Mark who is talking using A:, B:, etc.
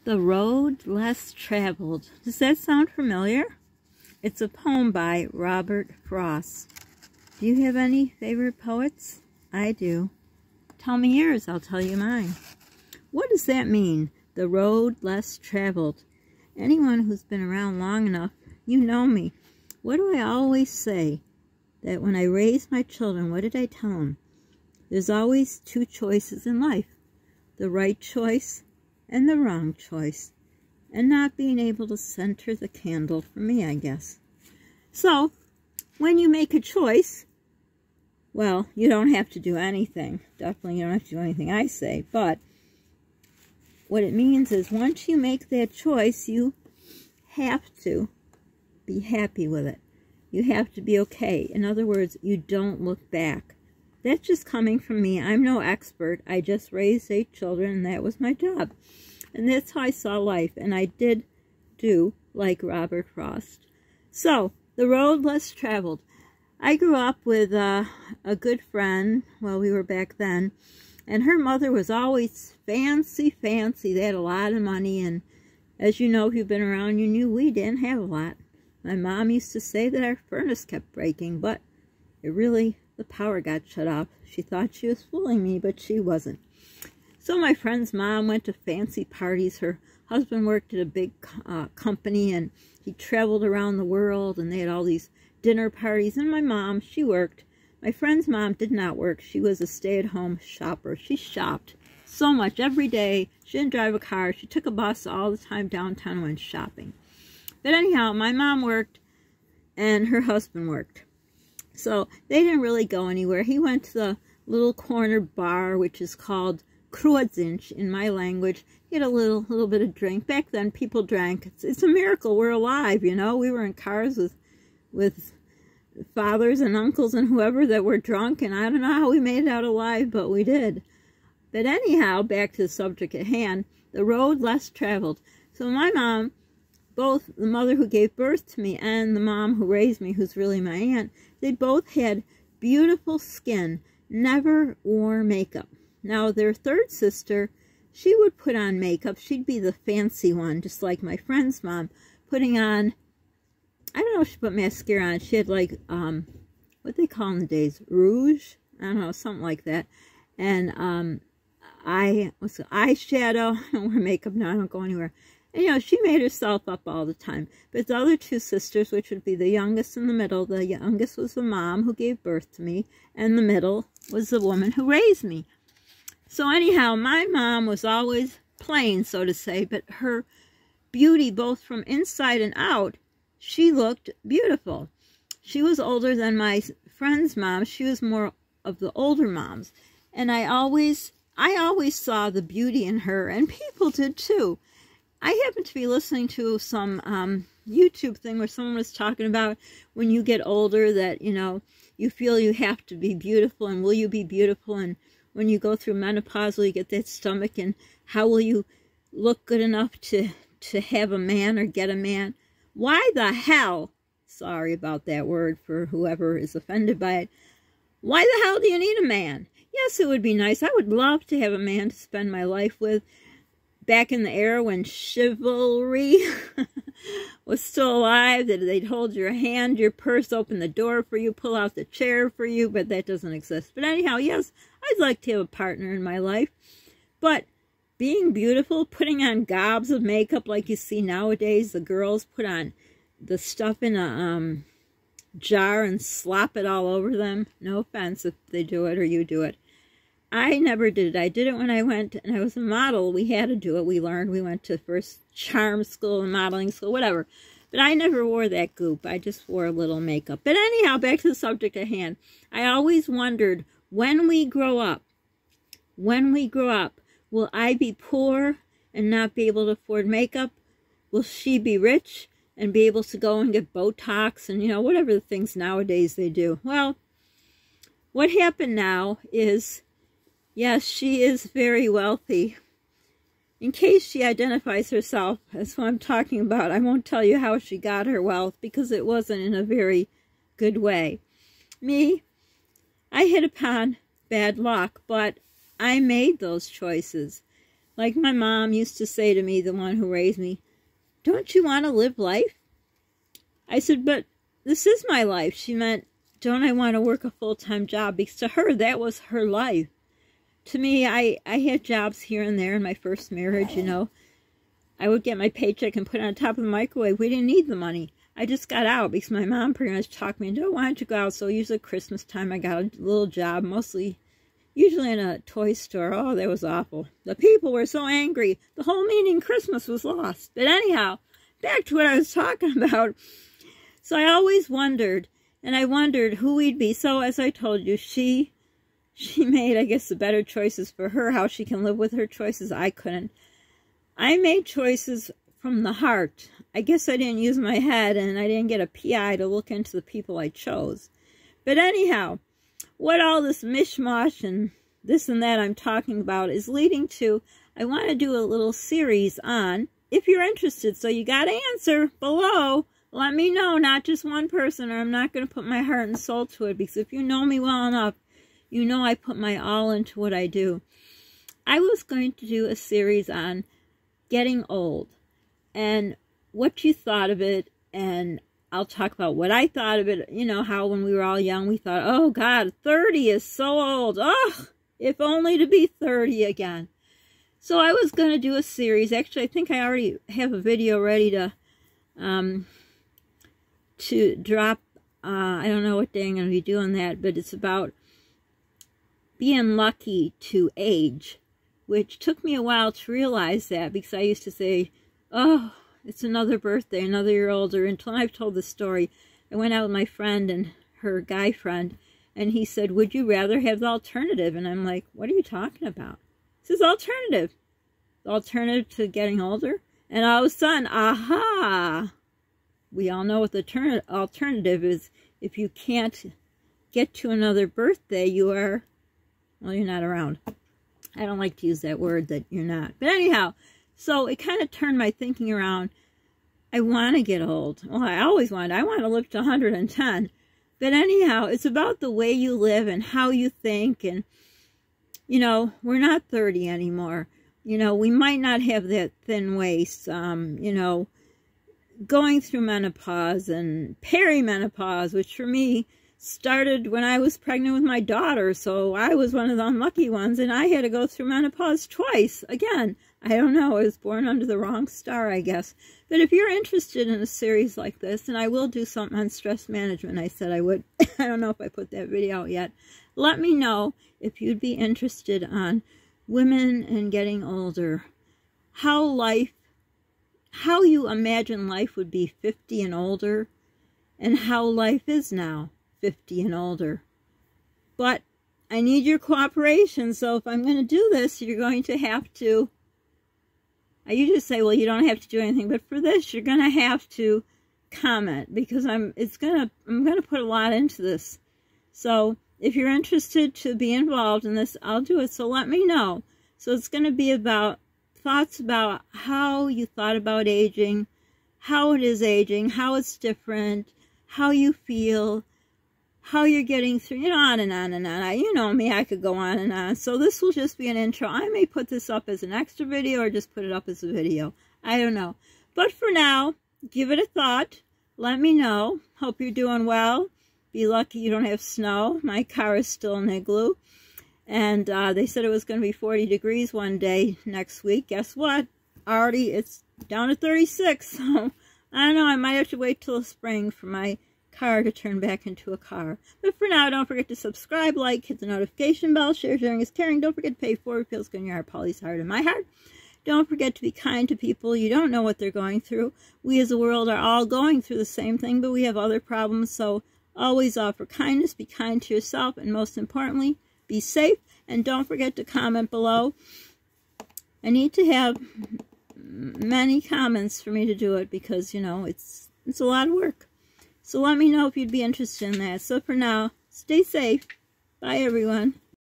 A: The Road Less Traveled. Does that sound familiar? It's a poem by Robert Frost. Do you have any favorite poets? I do. Tell me yours, I'll tell you mine. What does that mean? The road less traveled. Anyone who's been around long enough, you know me. What do I always say? That when I raised my children, what did I tell them? There's always two choices in life. The right choice and the wrong choice. And not being able to center the candle for me, I guess. So, when you make a choice, well, you don't have to do anything. Definitely you don't have to do anything I say. But what it means is once you make that choice, you have to be happy with it. You have to be okay. In other words, you don't look back. That's just coming from me. I'm no expert. I just raised 8 children, and that was my job. And that's how I saw life. And I did do like Robert Frost. So, the road less traveled. I grew up with a good friend, well, we were back then, and her mother was always fancy. They had a lot of money, and as you know, if you've been around, you knew we didn't have a lot. My mom used to say that our furnace kept breaking, but the power got shut off. She thought she was fooling me, but she wasn't. So my friend's mom went to fancy parties. Her husband worked at a big company, and he traveled around the world, and they had all these dinner parties. And my mom, she worked. My friend's mom did not work. She was a stay-at-home shopper. She shopped so much every day. She didn't drive a car. She took a bus all the time downtown and went shopping. But anyhow, my mom worked, and her husband worked. So they didn't really go anywhere. He went to the little corner bar, which is called Kruadzinch in my language. He had a little bit of drink. Back then, people drank. It's a miracle we're alive, you know. We were in cars with fathers and uncles and whoever that were drunk, and I don't know how we made it out alive, but we did. But anyhow, back to the subject at hand, the road less traveled. So my mom, both the mother who gave birth to me and the mom who raised me, who's really my aunt, they both had beautiful skin, never wore makeup. Now, their third sister, she would put on makeup. She'd be the fancy one, just like my friend's mom, putting on, I don't know if she put mascara on. She had like, what they call in the days, rouge? I don't know, something like that. And eyeshadow. I don't wear makeup now. I don't go anywhere. And, you know, she made herself up all the time. But the other two sisters, which would be the youngest and the middle, the youngest was the mom who gave birth to me, and the middle was the woman who raised me. So anyhow, my mom was always plain, so to say, but her beauty, both from inside and out, she looked beautiful. She was older than my friend's mom. She was more of the older moms. And I always saw the beauty in her, and people did too. I happened to be listening to some YouTube thing where someone was talking about when you get older that, you know, you feel you have to be beautiful, and will you be beautiful, and when you go through menopause, will you get that stomach, and how will you look good enough to have a man or get a man? Why the hell, sorry about that word for whoever is offended by it, why the hell do you need a man? Yes, it would be nice. I would love to have a man to spend my life with. Back in the era when chivalry was still alive, that they'd hold your hand, your purse, open the door for you, pull out the chair for you, but that doesn't exist. But anyhow, yes, I'd like to have a partner in my life. But being beautiful, putting on gobs of makeup like you see nowadays, the girls put on the stuff in a jar and slop it all over them. No offense if they do it or you do it. I never did it. I did it when I went, and I was a model. We had to do it. We learned. We went to first charm school and modeling school, whatever. But I never wore that goop. I just wore a little makeup. But anyhow, back to the subject at hand. I always wondered, when we grow up, will I be poor and not be able to afford makeup? Will she be rich and be able to go and get Botox and, you know, whatever the things nowadays they do? Well, what happened now is, yes, she is very wealthy. In case she identifies herself as what I'm talking about, I won't tell you how she got her wealth because it wasn't in a very good way. Me, I hit upon bad luck, but I made those choices. Like my mom used to say to me, the one who raised me, "Don't you want to live life?" I said, "But this is my life." She meant, don't I want to work a full-time job? Because to her, that was her life. To me, I had jobs here and there in my first marriage, you know. I would get my paycheck and put it on top of the microwave. We didn't need the money. I just got out because my mom pretty much talked me into, "Why don't you go out?" So usually Christmas time, I got a little job, usually in a toy store. Oh, that was awful. The people were so angry. The whole meaning Christmas was lost. But anyhow, back to what I was talking about. So I always wondered, and I wondered who we'd be. So as I told you, she made, I guess, the better choices for her, how she can live with her choices. I couldn't. I made choices from the heart. I guess I didn't use my head, and I didn't get a PI to look into the people I chose. But anyhow, what all this mishmash and this and that I'm talking about is leading to, I want to do a little series on, if you're interested. So you got to answer below. Let me know, not just one person, or I'm not going to put my heart and soul to it. Because if you know me well enough, you know I put my all into what I do. I was going to do a series on getting old and what you thought of it, and I'll talk about what I thought of it. You know how when we were all young, we thought, oh God, 30 is so old. Oh, if only to be 30 again. So I was going to do a series. Actually, I think I already have a video ready to drop. I don't know what day I'm going to be doing that, but it's about being lucky to age, which took me a while to realize that, because I used to say, oh, it's another birthday, another year older. Until I've told the story, I went out with my friend and her guy friend, and he said, "Would you rather have the alternative?" And I'm like, what are you talking about? He says, alternative. The alternative to getting older? And all of a sudden, aha! We all know what the alternative is. If you can't get to another birthday, you are, well, you're not around. I don't like to use that word, that you're not. But anyhow, so it kind of turned my thinking around. I want to get old. Well, I always wanted. I want to live to 110. But anyhow, it's about the way you live and how you think. And, you know, we're not 30 anymore. You know, we might not have that thin waist. You know, going through menopause and perimenopause, which for me started when I was pregnant with my daughter. So I was one of the unlucky ones, and I had to go through menopause twice. Again, I don't know, I was born under the wrong star, I guess. But if you're interested in a series like this, and I will do something on stress management, I said I would. I don't know if I put that video out yet. Let me know if you'd be interested on women and getting older. How you imagine life would be 50 and older, and how life is now 50 and older. But I need your cooperation, so if I'm going to do this, you're going to have to, I usually say, well, you don't have to do anything, but for this, you're going to have to comment, because I'm going to put a lot into this. So if you're interested to be involved in this, I'll do it, so let me know. So it's going to be about thoughts about how you thought about aging, how it is aging, how it's different, how you feel, how you're getting through, you know, on and on and on. You know me, I could go on and on. So this will just be an intro. I may put this up as an extra video or just put it up as a video. I don't know. But for now, give it a thought. Let me know. Hope you're doing well. Be lucky you don't have snow. My car is still an igloo. And they said it was going to be 40 degrees one day next week. Guess what? Already it's down to 36. So I don't know. I might have to wait till the spring for my car to turn back into a car. But for now, don't forget to subscribe, like, hit the notification bell, share, sharing is caring. Don't forget to pay forward. Feels good in your heart, Polly's heart, and my heart. Don't forget to be kind to people. You don't know what they're going through. We as a world are all going through the same thing, but we have other problems. So always offer kindness, be kind to yourself, and most importantly, be safe. And don't forget to comment below. I need to have many comments for me to do it, because, you know, it's a lot of work. So let me know if you'd be interested in that. So for now, stay safe. Bye, everyone.